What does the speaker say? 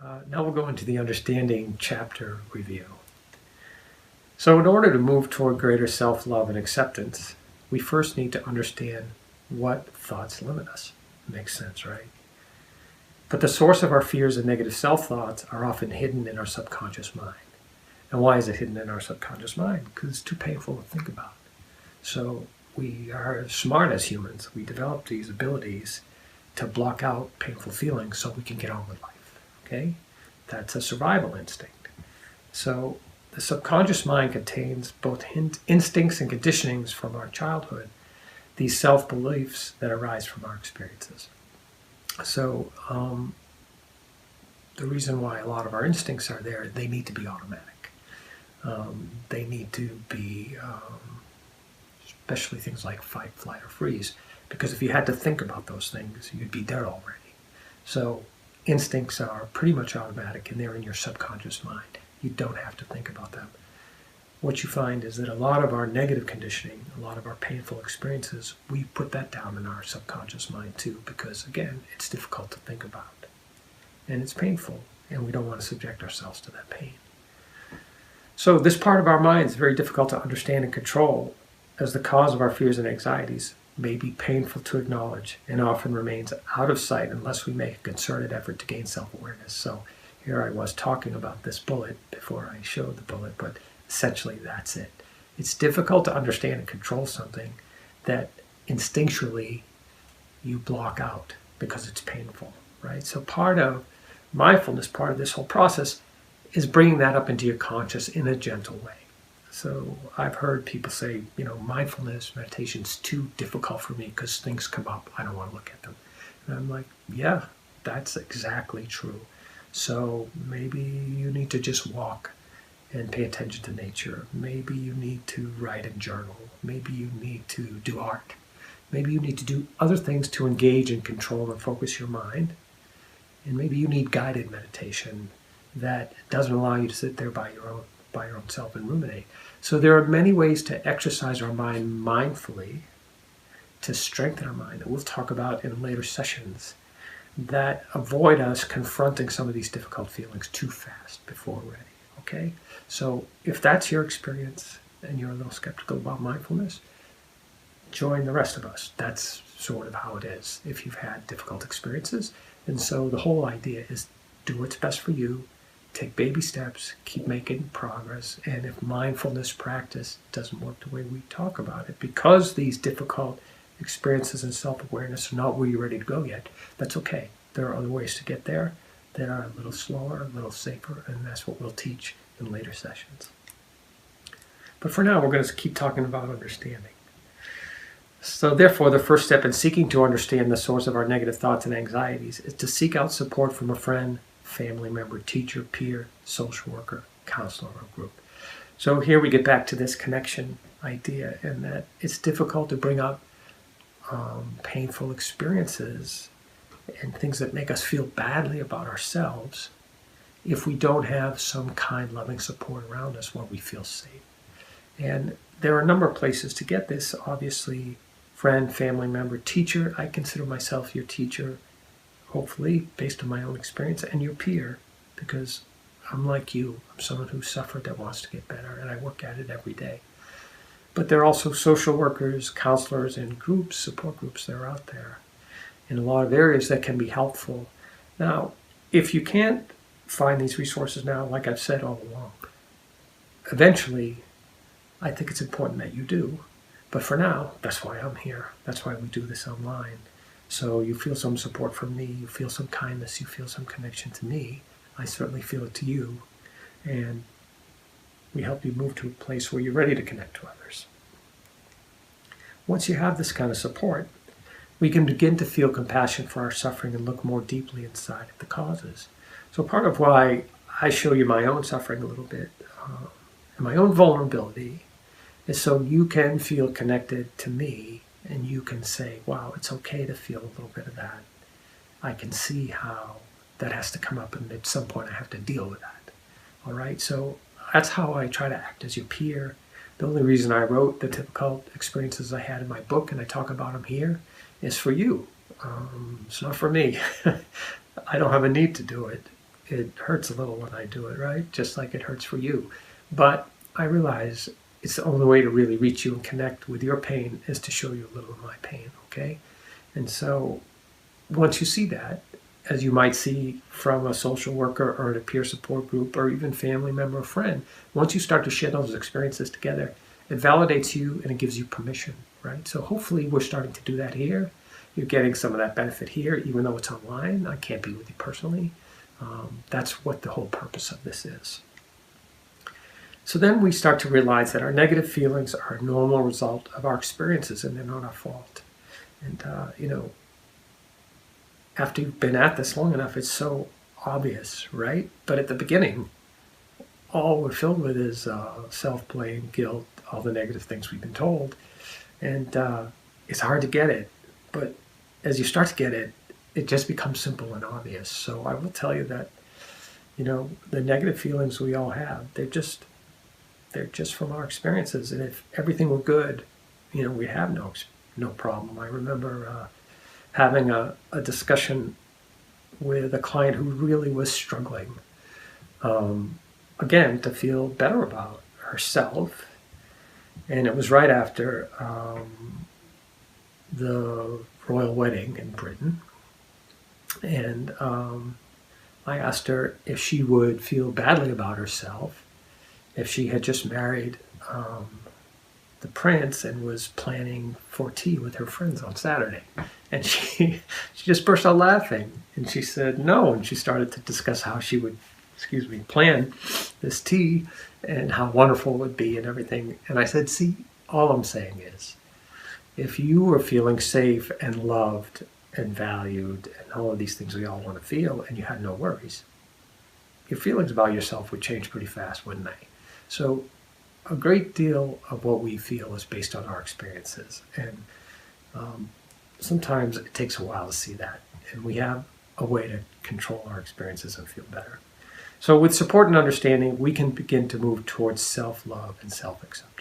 Now we'll go into the understanding chapter review. So in order to move toward greater self-love and acceptance, we first need to understand what thoughts limit us. Makes sense, right? But the source of our fears and negative self-thoughts are often hidden in our subconscious mind. And why is it hidden in our subconscious mind? Because it's too painful to think about. So we are smart as humans. We develop these abilities to block out painful feelings so we can get on with life. Okay? That's a survival instinct. So the subconscious mind contains both instincts and conditionings from our childhood, these self-beliefs that arise from our experiences. So the reason why a lot of our instincts are there, they need to be automatic. They need to be, especially things like fight, flight, or freeze, because if you had to think about those things, you'd be dead already. So instincts are pretty much automatic, and they're in your subconscious mind. You don't have to think about them. What you find is that a lot of our negative conditioning, a lot of our painful experiences, we put that down in our subconscious mind too, because again, it's difficult to think about. And it's painful, and we don't want to subject ourselves to that pain. So this part of our mind is very difficult to understand and control, as the cause of our fears and anxieties may be painful to acknowledge and often remains out of sight unless we make a concerted effort to gain self-awareness. So here I was talking about this bullet before I showed the bullet, but essentially that's it. It's difficult to understand and control something that instinctually you block out because it's painful, right? So part of mindfulness, part of this whole process, is bringing that up into your conscious in a gentle way. So I've heard people say, mindfulness, meditation's too difficult for me because things come up, I don't want to look at them. And I'm like, yeah, that's exactly true. So maybe you need to just walk and pay attention to nature. Maybe you need to write and journal. Maybe you need to do art. Maybe you need to do other things to engage and control and focus your mind. And maybe you need guided meditation that doesn't allow you to sit there by your own self and ruminate. So there are many ways to exercise our mind mindfully, to strengthen our mind, that we'll talk about in later sessions, that avoid us confronting some of these difficult feelings too fast before we're ready. Okay? So if that's your experience and you're a little skeptical about mindfulness, join the rest of us. That's sort of how it is if you've had difficult experiences. And so the whole idea is do what's best for you, take baby steps, keep making progress, and if mindfulness practice doesn't work the way we talk about it, because these difficult experiences and self-awareness are not where you're ready to go yet, that's okay. There are other ways to get there that are a little slower, a little safer, and that's what we'll teach in later sessions. But for now, we're going to keep talking about understanding. So therefore, the first step in seeking to understand the source of our negative thoughts and anxieties is to seek out support from a friend, family member, teacher, peer, social worker, counselor, or group. So here we get back to this connection idea, and that it's difficult to bring up painful experiences and things that make us feel badly about ourselves if we don't have some kind, loving support around us where we feel safe. And there are a number of places to get this. Obviously, friend, family member, teacher. I consider myself your teacher, hopefully, based on my own experience, and your peer, because I'm like you. I'm someone who suffered that wants to get better, and I work at it every day. But there are also social workers, counselors, and groups, support groups that are out there in a lot of areas that can be helpful. Now, if you can't find these resources now, like I've said all along, eventually, I think it's important that you do. But for now, that's why I'm here. That's why we do this online. So you feel some support from me, you feel some kindness, you feel some connection to me. I certainly feel it to you. And we help you move to a place where you're ready to connect to others. Once you have this kind of support, we can begin to feel compassion for our suffering and look more deeply inside at the causes. So part of why I show you my own suffering a little bit, and my own vulnerability, is so you can feel connected to me and you can say, wow, it's okay to feel a little bit of that. I can see how that has to come up, and at some point I have to deal with that. All right, so that's how I try to act as your peer. The only reason I wrote the difficult experiences I had in my book, and I talk about them here, is for you. It's not for me. I don't have a need to do it. It hurts a little when I do it, right? Just like it hurts for you. But I realize it's the only way to really reach you and connect with your pain is to show you a little of my pain, okay? And so once you see that, as you might see from a social worker or a peer support group or even family member or friend, once you start to share those experiences together, it validates you and it gives you permission, right? So hopefully we're starting to do that here. You're getting some of that benefit here, even though it's online. I can't be with you personally. That's what the whole purpose of this is. So then we start to realize that our negative feelings are a normal result of our experiences and they're not our fault. And, after you've been at this long enough, it's so obvious, right? But at the beginning, all we're filled with is self-blame, guilt, all the negative things we've been told. And it's hard to get it. But as you start to get it, it just becomes simple and obvious. So I will tell you that, the negative feelings we all have, they're just from our experiences. And if everything were good, we have no problem. I remember having a discussion with a client who really was struggling, again, to feel better about herself. And it was right after the royal wedding in Britain. And I asked her if she would feel badly about herself if she had just married the prince and was planning for tea with her friends on Saturday. And she just burst out laughing. And she said no. And she started to discuss how she would, plan this tea and how wonderful it would be and everything. And I said, see, all I'm saying is, if you were feeling safe and loved and valued and all of these things we all want to feel and you had no worries, your feelings about yourself would change pretty fast, wouldn't they? So a great deal of what we feel is based on our experiences. And sometimes it takes a while to see that. And we have a way to control our experiences and feel better. So with support and understanding, we can begin to move towards self-love and self-acceptance.